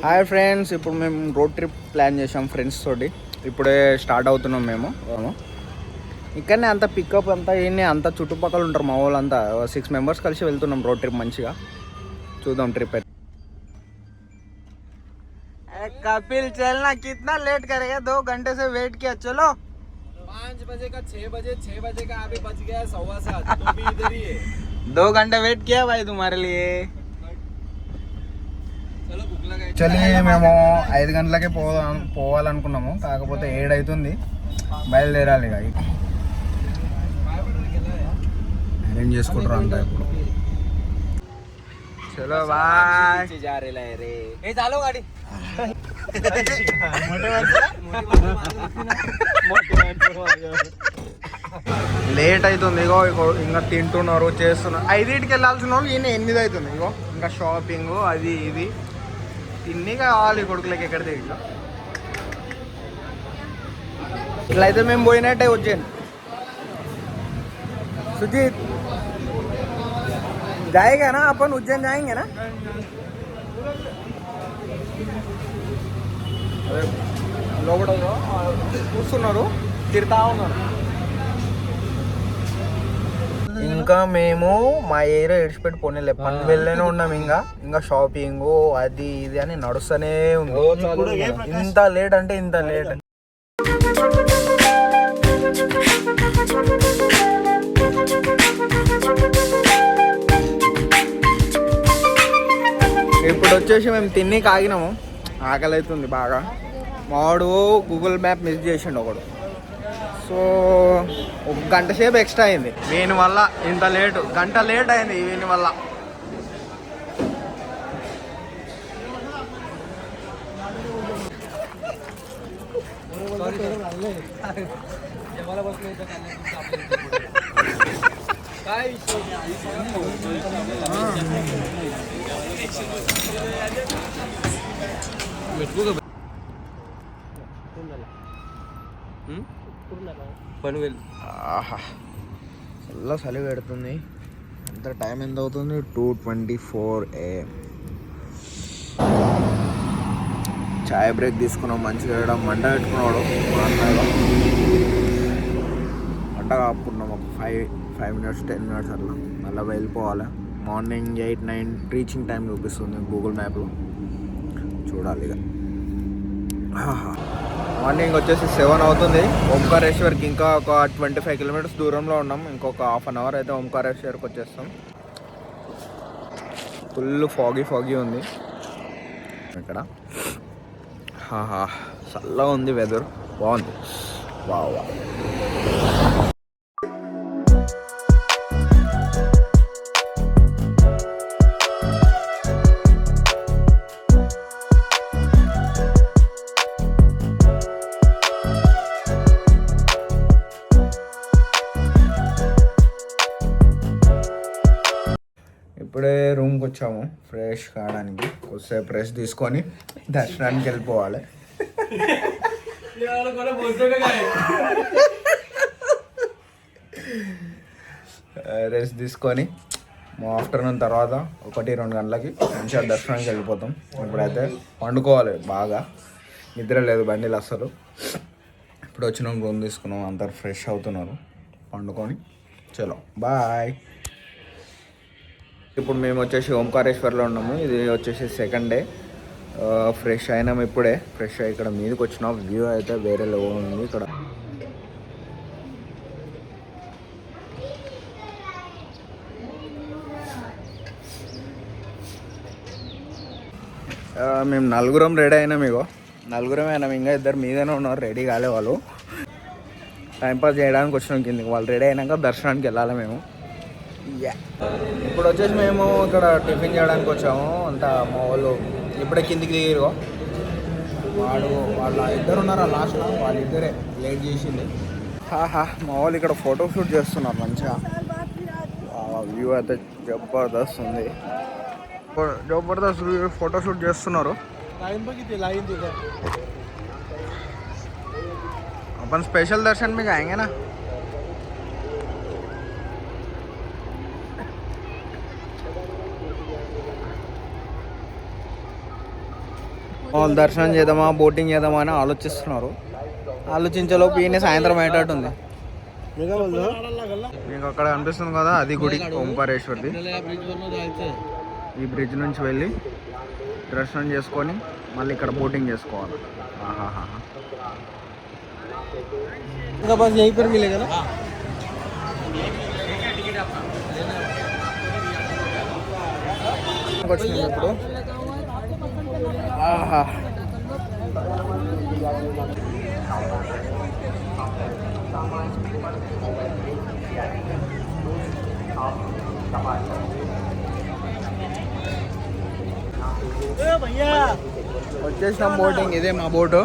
Hi friends, ఇప్పుడు మేము road trip plan చేసాం ఫ్రెండ్స్ తోటి. ఇప్పుడే స్టార్ట్ అవుతున్నాం మేము. ఇక్కడనే అంత పికప్ అంతా ఏంటి అంతా చుట్టుపక్కల ఉంటారు మా వాళ్ళంతా. 6 మెంబర్స్ కలిసి వెళ్తున్నాం రోడ్ ట్రిప్. మంచిగా చూద్దాం ట్రిప్ అయితే. कपिल चलना कितना लेट करेगा? 2 घंटे से वेट किया. चलो 5 बजे का 6 बजे 6 बजे का अभी बज गया 7:15 तो भी इधर ही है. 2 घंटे वेट किया भाई तुम्हारे लिए. చలి మేము 5 గంటలకే పోవాలనుకున్నాము, కాకపోతే 7 అవుతుంది. బయలుదేరాలి ఇక. అరేంజ్ చేసుకుంటారు అంతా ఇప్పుడు. చలో బాయ్. ए चालो गाड़ी. లేట్ అవుతుంది. ఇగో ఇంకా తింటున్నారు, చేస్తున్నారు. 5ంటికి వెళ్ళాల్సిన వాళ్ళు ఈయన 8 అవుతుంది. ఇగో ఇంకా షాపింగ్ అది ఇది తిన్ని కావాలి కొడుకులకి. ఎక్కడ తిరిగి ఇట్లయితే మేము పోయినట్టే వచ్చాను. సుజిత్ जाएगा ना अपन? उज्जैन जाएंगे ना? లోపల కూర్చున్నారు, తిడతా ఉన్నారు. ఇంకా మేము మా ఏరియా ఇడిచిపెట్టి పోనీలే, పని వెళ్ళనే ఉన్నాం. ఇంకా షాపింగ్ అది ఇది అని నడుస్తూనే ఉంది. ఇంత లేట్ అంటే ఇంత లేట్. ఇప్పుడు వచ్చేసి మేము తిని ఆగినాము. ఆకలి అవుతుంది బాగా. మావాడు గూగుల్ మ్యాప్ మిస్ చేసిండు ఒకడు. సో 1 గంట సేపు ఎక్స్ట్రా అయింది వీని వల్ల. ఇంత లేటు, గంట లేట్ అయింది వీని వల్ల. చాలా చలి పెడుతుంది. ఎంత టైం ఎంత అవుతుంది? 2:24 AM. చాయ్ బ్రేక్ తీసుకున్నాం. మంచిగా మంట పెట్టుకున్నాడు మా అన్నయ్య. మంట కాపుకున్నాం ఒక 5 మినిట్స్ 10 మినిట్స్ అట్లా. మళ్ళీ వెళ్ళిపోవాలి. మార్నింగ్ 8-9 రీచింగ్ టైం చూపిస్తుంది గూగుల్ మ్యాప్లో. చూడాలి ఇక. మార్నింగ్ వచ్చేసి 7 అవుతుంది. ఓంకారేశ్వర్కి ఇంకా ఒక 25 కిలోమీటర్స్ దూరంలో ఉన్నాం. ఇంకొక ½ అన్ అవర్ అయితే ఓంకారేశ్వర్కి వచ్చేస్తాం. ఫుల్ ఫాగీ ఉంది ఇక్కడ. చల్లగా ఉంది, వెదర్ బాగుంది. వా ఇప్పుడే రూమ్కి వచ్చాము ఫ్రెష్ కావడానికి. కొద్దిసేపు రెస్ట్ తీసుకొని దర్శనానికి వెళ్ళిపోవాలి. రెస్ట్ తీసుకొని ఆఫ్టర్నూన్ తర్వాత 1-2 గంటలకి మంచిగా దర్శనానికి వెళ్ళిపోతాం. ఇప్పుడైతే పండుకోవాలి. బాగా నిద్ర లేదు బండిలు అస్సలు. ఇప్పుడు వచ్చినాం, రూమ్ తీసుకున్నాం, అందరు ఫ్రెష్ అవుతున్నారు. పండుకొని చలో బాయ్. ఇప్పుడు మేము వచ్చేసి ఓంకారేశ్వర్లో ఉన్నాము. ఇది వచ్చేసి 2nd డే. ఫ్రెష్ అయినాము ఇప్పుడే. ఫ్రెష్ అయ్యి ఇక్కడ మీదకి వచ్చినాం. వ్యూ అయితే వేరే లెవెల్ ఉంది ఇక్కడ. మేము 4 రెడీ అయినాం. ఇగో 4 అయినాం. ఇంకా 2 మీదనే ఉన్నారు, రెడీ కాలే వాళ్ళు. టైంపాస్ చేయడానికి వచ్చినాం కిందకి. వాళ్ళు రెడీ అయినాక దర్శనానికి వెళ్ళాలి మేము. ఇప్పుడు వచ్చేసి మేము ఇక్కడ టిఫిన్ చేయడానికి వచ్చాము. అంతా మా వాళ్ళు ఇప్పుడే కిందికి దిగిరు. వాళ్ళ ఇద్దరు ఉన్నారు లాస్ట్లో, వాళ్ళిద్దరే లేట్ చేసింది. మా వాళ్ళు ఇక్కడ ఫోటో షూట్ చేస్తున్నారు మంచిగా. వ్యూ అయితే జబర్దస్త్ ఉంది. జబర్దస్త్ ఫోటో షూట్ చేస్తున్నారు. अपन स्पेशल दर्शन में जाएंगे ना. వాళ్ళు దర్శనం చేద్దామా బోటింగ్ చేద్దామా అని ఆలోచిస్తున్నారు. ఆలోచించేలోపు ఈయన సాయంత్రం అయ్యేటట్టుంది. మీకు అక్కడ కనిపిస్తుంది కదా, అది గుడి ఓంకారేశ్వరిది. ఈ బ్రిడ్జ్ నుంచి వెళ్ళి దర్శనం చేసుకొని మళ్ళీ ఇక్కడ బోటింగ్ చేసుకోవాలి. ఆహాహా, ఇంకా బస్ యहीं पर मिलेगा ना. వచ్చింది ఇప్పుడు. ఆహా, వచ్చేసాం బోటింగ్. ఇదే మా బోటు.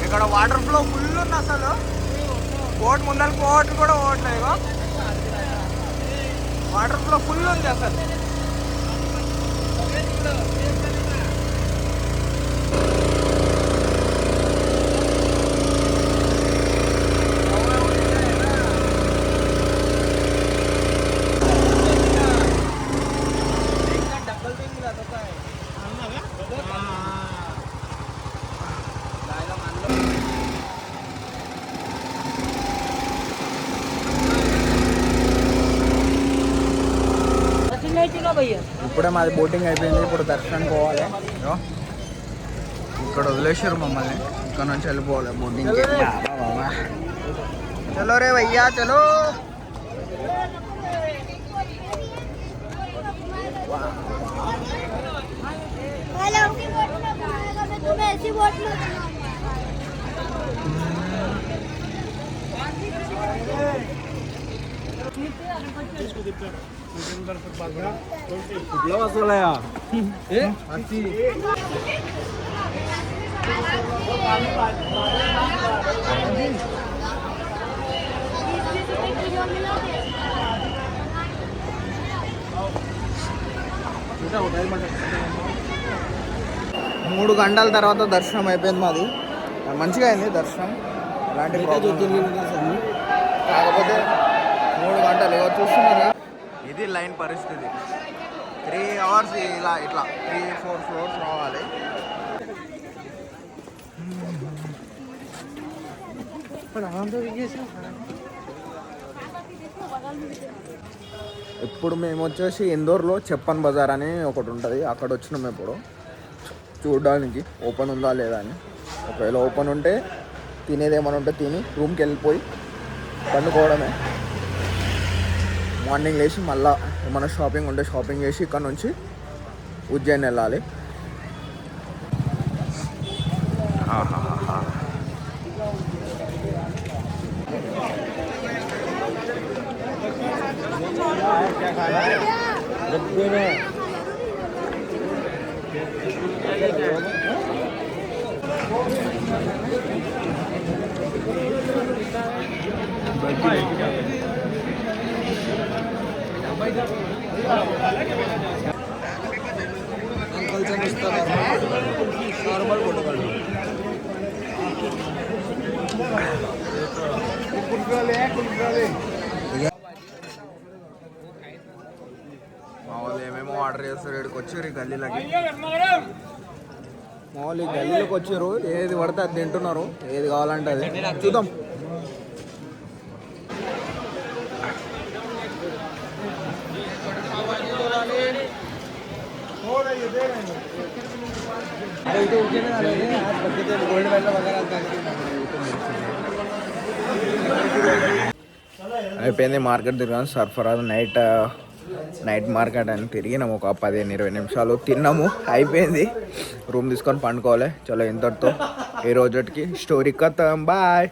ఇక్కడ వాటర్ ఫ్లో ఫుల్ ఉంది అసలు. బోట్ ముందర బోట్ కూడా పోవట్లేదు. వాటర్ ఫ్లో ఫుల్ ఉంది అసలు. ఇప్పుడే మాది బోటింగ్ అయిపోయింది. ఇప్పుడు దర్శనానికి పోవాలి. ఇక్కడ వదిలేసారు మమ్మల్ని. ఇక్కడ నుంచి వెళ్ళిపోవాలి బోటింగ్. చలో రే భయ్యా చలో. कितना वसूल है यार? మూడు గంటల తర్వాత దర్శనం అయిపోయింది మాది. మంచిగా అయింది దర్శనం. ఎలాంటి కాకపోతే 3 గంటలు ఇక చూస్తున్నారా. ఇది లైన్ పరిస్థితి. 3 అవర్స్ ఇలా ఇట్లా 3-4 ఫ్లోర్స్ రావాలి. ఇప్పుడు మేము వచ్చేసి ఇందోర్లో చెప్పన్ బజార్ అని ఒకటి ఉంటుంది. అక్కడ వచ్చినాం ఇప్పుడు చూడడానికి ఓపెన్ ఉందా లేదా అని. ఒకవేళ ఓపెన్ ఉంటే తినేది ఏమైనా ఉంటే తిని రూమ్కి వెళ్ళిపోయి పండుకోవడమే. మార్నింగ్ లేచి మళ్ళీ ఏమైనా షాపింగ్ ఉంటే షాపింగ్ చేసి ఇక్కడ నుంచి ఉజ్జయిన్ వెళ్ళాలి. నార్మల్ కొట్టగలరు. మా వాళ్ళు ఏమేమో ఆర్డర్ చేస్తారు. ఇక్కడికి వచ్చారు ఈ గల్లీలకి. మామూలు ఈ గల్లీలోకి వచ్చారు, ఏది పడితే అది తింటున్నారు, ఏది కావాలంటే అది. చూద్దాం. అయిపోయింది మార్కెట్ తిరిగాను. సర్ఫరాజ్ నైట్ మార్కెట్ అని తిరిగినాము ఒక 15-20 నిమిషాలు, తిన్నాము, అయిపోయింది. రూమ్ తీసుకొని పండుకోవాలి. చలో ఇంతటితో ఈ రోజుకి స్టోరీ కథం. బాయ్.